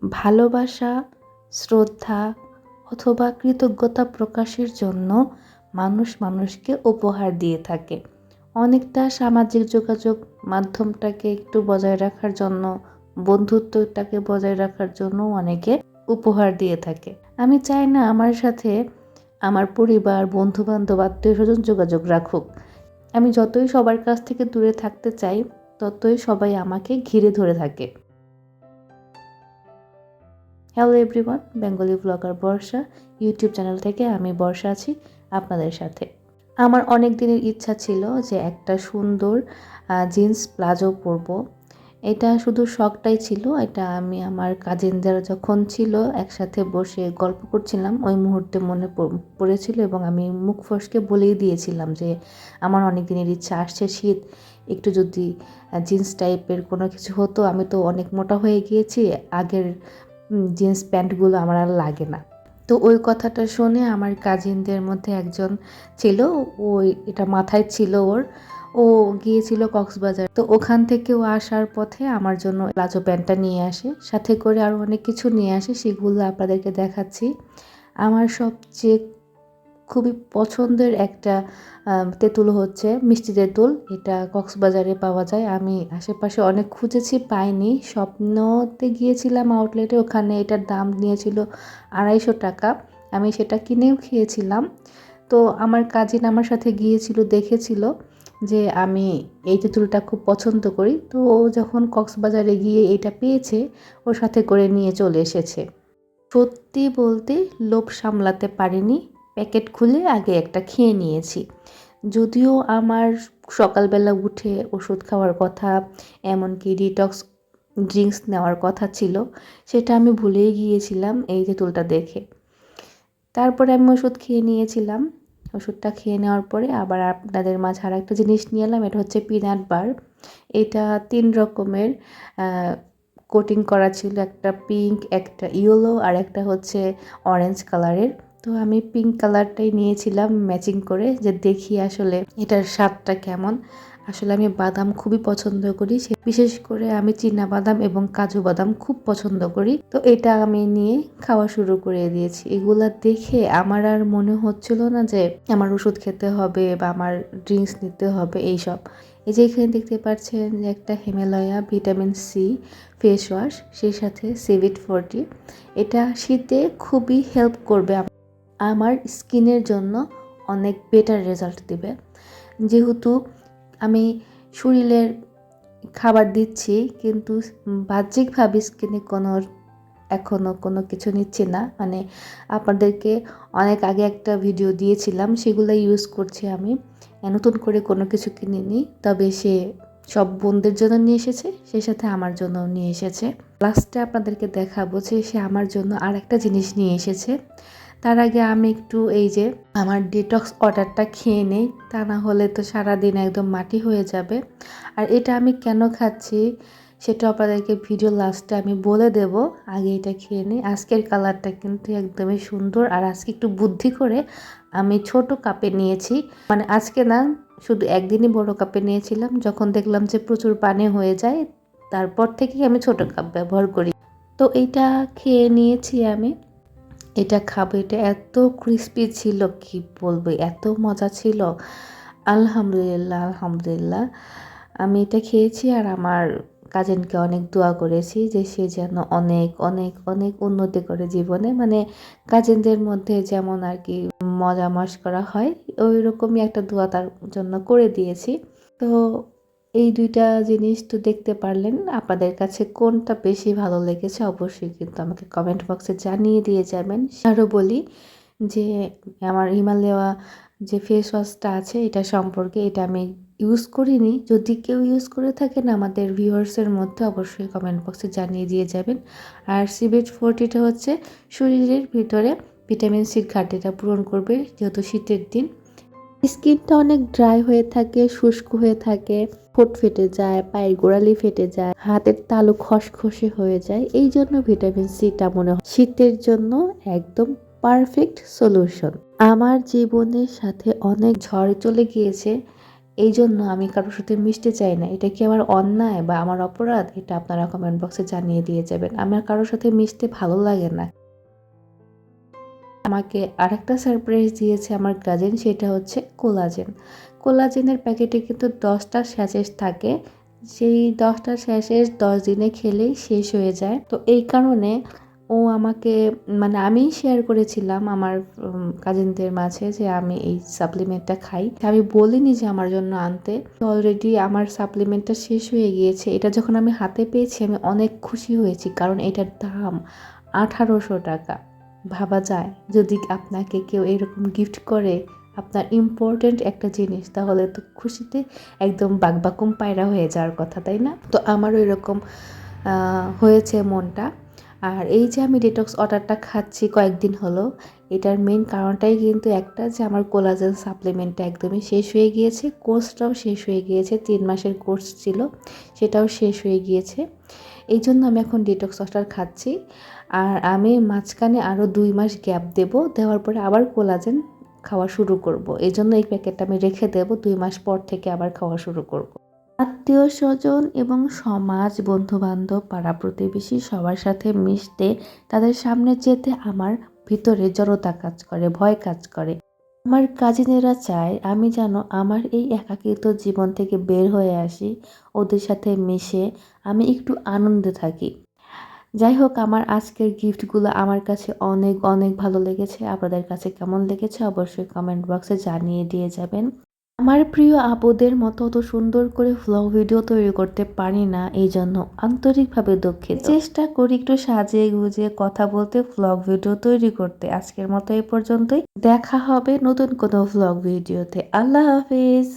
ভালোবাসা, শ্রদ্ধা অথবা কৃতজ্ঞতা প্রকাশের জন্য মানুষ মানুষকে উপহার দিয়ে থাকে। অনেকটা সামাজিক যোগাযোগ মাধ্যমটাকে একটু বজায় রাখার জন্য, বন্ধুত্বটাকে বজায় রাখার জন্য অনেকে উপহার দিয়ে থাকে। আমি চাই না আমার সাথে আমার পরিবার, বন্ধুবান্ধব, আত্মীয়স্বজন যোগাযোগ রাখুক। আমি যতই সবার কাছ থেকে দূরে থাকতে চাই, ততই সবাই আমাকে ঘিরে ধরে থাকে। হ্যালো এভরিওয়ান, বেঙ্গলি ব্লগার বর্ষা ইউটিউব চ্যানেল থেকে আমি বর্ষা আছি আপনাদের সাথে। আমার অনেক দিনের ইচ্ছা ছিল যে একটা সুন্দর জিন্স প্লাজো পরবো। এটা শুধু শখটাই ছিল। এটা আমি আমার কাজিনরা যখন ছিল একসাথে বসে গল্প করছিলাম, ওই মুহূর্তে মনে পড়েছিল এবং আমি মুখ ফসকে বলেই দিয়েছিলাম যে আমার অনেক দিনের ইচ্ছা, আসছে শীত, একটু যদি জিন্স টাইপের কোনো কিছু হতো। আমি তো অনেক মোটা হয়ে গিয়েছি, আগের জিন্স প্যান্টগুলো আমার আর লাগে না। তো ওই কথাটা শুনে আমার কাজিনদের মধ্যে একজন ছিল, ওই এটা মাথায় ছিল ওর, ও গিয়েছিল কক্সবাজার। তো ওখান থেকে ও আসার পথে আমার জন্য প্লাজো প্যান্টটা নিয়ে আসে, সাথে করে আরও অনেক কিছু নিয়ে আসে, সেগুলো আপনাদেরকে দেখাচ্ছি। আমার সবচেয়ে খুবই পছন্দের একটা তেঁতুল হচ্ছে মিষ্টি তেঁতুল। এটা কক্সবাজারে পাওয়া যায়। আমি আশেপাশে অনেক খুঁজেছি, পাইনি। স্বপ্নতে গিয়েছিলাম আউটলেটে, ওখানে এটার দাম নিয়েছিল 250 টাকা। আমি সেটা কিনেও খেয়েছিলাম। তো আমার কাজিন আমার সাথে গিয়েছিল, দেখেছিল যে আমি এই তেঁতুলটা খুব পছন্দ করি। তো ও যখন কক্সবাজারে গিয়ে এটা পেয়েছে, ওর সাথে করে নিয়ে চলে এসেছে। সত্যি বলতে লোভ সামলাতে পারিনি, প্যাকেট খুলে আগে একটা খেয়ে নিয়েছি। যদিও আমার সকালবেলা উঠে ওষুধ খাওয়ার কথা, এমনকি ডিটক্স ড্রিঙ্কস নেওয়ার কথা ছিল, সেটা আমি ভুলেই গিয়েছিলাম এই তেঁতুলটা দেখে। তারপরে আমি ওষুধ খেয়ে নিয়েছিলাম। ওষুধটা খেয়ে নেওয়ার পরে আবার আপনাদের মাঝে আর একটা জিনিস নিয়ে এলাম। এটা হচ্ছে পিনাট বার। এটা 3 রকমের কোটিং করা ছিল, একটা পিঙ্ক, একটা ইয়েলো আর একটা হচ্ছে অরেঞ্জ কালারের। তো আমি পিঙ্ক কালারটাই নিয়েছিলাম ম্যাচিং করে, যে দেখি আসলে এটার স্বাদটা কেমন। আসলে আমি বাদাম খুবই পছন্দ করি, বিশেষ করে আমি চীনা বাদাম এবং কাজু বাদাম খুব পছন্দ করি। তো এটা আমি নিয়ে খাওয়া শুরু করে দিয়েছি। এগুলা দেখে আমার আর মনে হচ্ছিল না যে আমার ওষুধ খেতে হবে বা আমার ড্রিঙ্কস নিতে হবে এইসব। এই যে এখানে দেখতে পাচ্ছেন যে একটা Himalaya vitamin C face wash, সেই সাথে সিভিট 40। এটা শীতে খুবই হেল্প করবে, আমার স্কিনের জন্য অনেক বেটার রেজাল্ট দিবে। যেহেতু আমি শরীরের খাবার দিচ্ছি, কিন্তু বাহ্যিকভাবে স্কিনে এখনও কোনো কিছু নিচ্ছি না। মানে আপনাদেরকে অনেক আগে একটা ভিডিও দিয়েছিলাম, সেগুলো ইউজ করছি আমি। নতুন করে কোনো কিছু কিনিনি, তবে সে সব বোনদের জন্য নিয়ে এসেছে, সেই সাথে আমার জন্যও নিয়ে এসেছে। লাস্টে আপনাদেরকে দেখাবো যে সে আমার জন্য আর একটা জিনিস নিয়ে এসেছে। তার আগে আমি একটু এই যে আমার ডিটক্স ওয়াটারটা খেয়ে নেই, তা না হলে তো সারাদিন একদম মাটি হয়ে যাবে। আর এটা আমি কেন খাচ্ছি সেটা আপনাদেরকে ভিডিও লাস্টে আমি বলে দেব। আগে এটা খেয়ে নিই। আজকের কালারটা কিন্তু একদমই সুন্দর। আর আজকে একটু বুদ্ধি করে আমি ছোট কাপে নিয়েছি, মানে আজকে না, শুধু একদিনই বড় কাপে নিয়েছিলাম। যখন দেখলাম যে প্রচুর পানি হয়ে যায়, তারপর থেকেই আমি ছোট কাপ ব্যবহার করি। তো এইটা খেয়ে নিয়েছি আমি। এটা খাবো, এটা এত ক্রিস্পি ছিল, কি বলবো, এত মজা ছিল। আলহামদুলিল্লাহ, আলহামদুলিল্লাহ। আমি এটা খেয়েছি আর আমার কাজিনকে অনেক দোয়া করেছি যে সে যেন অনেক অনেক অনেক উন্নতি করে জীবনে। মানে কাজিনদের মধ্যে যেমন আর কি মজা মশকরা হয়, ওই রকমই একটা দোয়া তার জন্য করে দিয়েছি। তো এই দুইটা জিনিস তো দেখতে পারলেন। আপনাদের কাছে কোনটা বেশি ভালো লেগেছে অবশ্যই কিন্তু আমাকে কমেন্ট বক্সে জানিয়ে দিয়ে যাবেন। আরও বলি যে আমার হিমালয়া যে ফেস ওয়াশটা আছে, এটা সম্পর্কে, এটা আমি ইউজ করিনি। যদি কেউ ইউজ করে থাকেন আমাদের ভিউয়ার্সের মধ্যে, অবশ্যই কমেন্ট বক্সে জানিয়ে দিয়ে যাবেন। আর সিভিট 40টা হচ্ছে শরীরের ভিতরে ভিটামিন সির ঘাটতিটা পূরণ করবে, যেহেতু শীতের দিন। স্কিনটা অনেক ড্রাই হয়ে থাকে, শুষ্ক হয়ে থাকে, ঠোঁট ফেটে যায়, পায়ের গোড়ালি ফেটে যায়, হাতের তালু খসখসে হয়ে যায়। এই জন্য ভিটামিন সিটা মনে হয় শীতের জন্য একদম পারফেক্ট সলিউশন। আমার জীবনের সাথে অনেক ঝড় চলে গিয়েছে, এই জন্য আমি কারোর সাথে মিশতে চাই না। এটা কি আমার অন্যায় বা আমার অপরাধ? এটা আপনারা কমেন্ট বক্সে জানিয়ে দিয়ে যাবেন। আমার কারোর সাথে মিশতে ভালো লাগে না। আমাকে আরেকটা সারপ্রাইজ দিয়েছে আমার কাজিন, সেটা হচ্ছে কোলাজেন। কোলাজেনের প্যাকেটে কিন্তু 10টা স্যাচেট থাকে। সেই 10টা স্যাচেট 10 দিনে খেলেই শেষ হয়ে যায়। তো এই কারণে ও আমাকে মানে আমিই শেয়ার করেছিলাম আমার কাজিনদের মাঝে যে আমি এই সাপ্লিমেন্টটা খাই। আমি বলিনি যে আমার জন্য আনতে। অলরেডি আমার সাপ্লিমেন্টটা শেষ হয়ে গিয়েছে। এটা যখন আমি হাতে পেয়েছি আমি অনেক খুশি হয়েছি, কারণ এটার দাম 1800 টাকা। ভাবা যায় যদি আপনাকে কেউ এরকম গিফট করে আপনার ইম্পর্ট্যান্ট একটা জিনিস, তাহলে তো খুশিতে একদম বাকবাকুম পায়রা হয়ে যাওয়ার কথা, তাই না? তো আমারও এরকম হয়েছে মনটা। আর এই যে আমি ডিটক্স ওয়াটারটা খাচ্ছি কয়েকদিন হলো, এটার মেইন কারণটাই কিন্তু একটা, যে আমার কোলাজেন সাপ্লিমেন্টটা একদমই শেষ হয়ে গিয়েছে। কোর্সটাও শেষ হয়ে গিয়েছে, 3 মাসের কোর্স ছিল, সেটাও শেষ হয়ে গিয়েছে। এই জন্য আমি এখন ডিটক্স ওয়াটার খাচ্ছি। আর আমি মাঝখানে আরও 2 মাস গ্যাপ দেব, দেওয়ার পরে আবার কোলাজেন খাওয়া শুরু করব। এই জন্য এই প্যাকেটটা আমি রেখে দেবো, 2 মাস পর থেকে আবার খাওয়া শুরু করব। আত্মীয় স্বজন এবং সমাজ, বন্ধুবান্ধব, পাড়া প্রতিবেশী সবার সাথে মিশতে, তাদের সামনে যেতে আমার ভিতরে জড়তা কাজ করে, ভয় কাজ করে। আমার কাজিনেরা চায় আমি যেন আমার এই একাকিত্ব জীবন থেকে বের হয়ে আসি, ওদের সাথে মিশে আমি একটু আনন্দে থাকি। যাই হোক, আমার আজকের গিফটগুলো আমার কাছে অনেক অনেক ভালো লেগেছে। আপনাদের কাছে কেমন লেগেছে অবশ্যই কমেন্ট বক্সে জানিয়ে দিয়ে যাবেন। আমার প্রিয় আপুদের মতো অত সুন্দর করে ভ্লগ ভিডিও তৈরি করতে পারি না, এই জন্য আন্তরিকভাবে দুঃখিত। চেষ্টা করি একটু সাজিয়ে গুজিয়ে কথা বলতে, ভ্লগ ভিডিও তৈরি করতে। আজকের মতো এই পর্যন্তই, দেখা হবে নতুন কোনো ভ্লগ ভিডিওতে। আল্লাহ হাফিজ।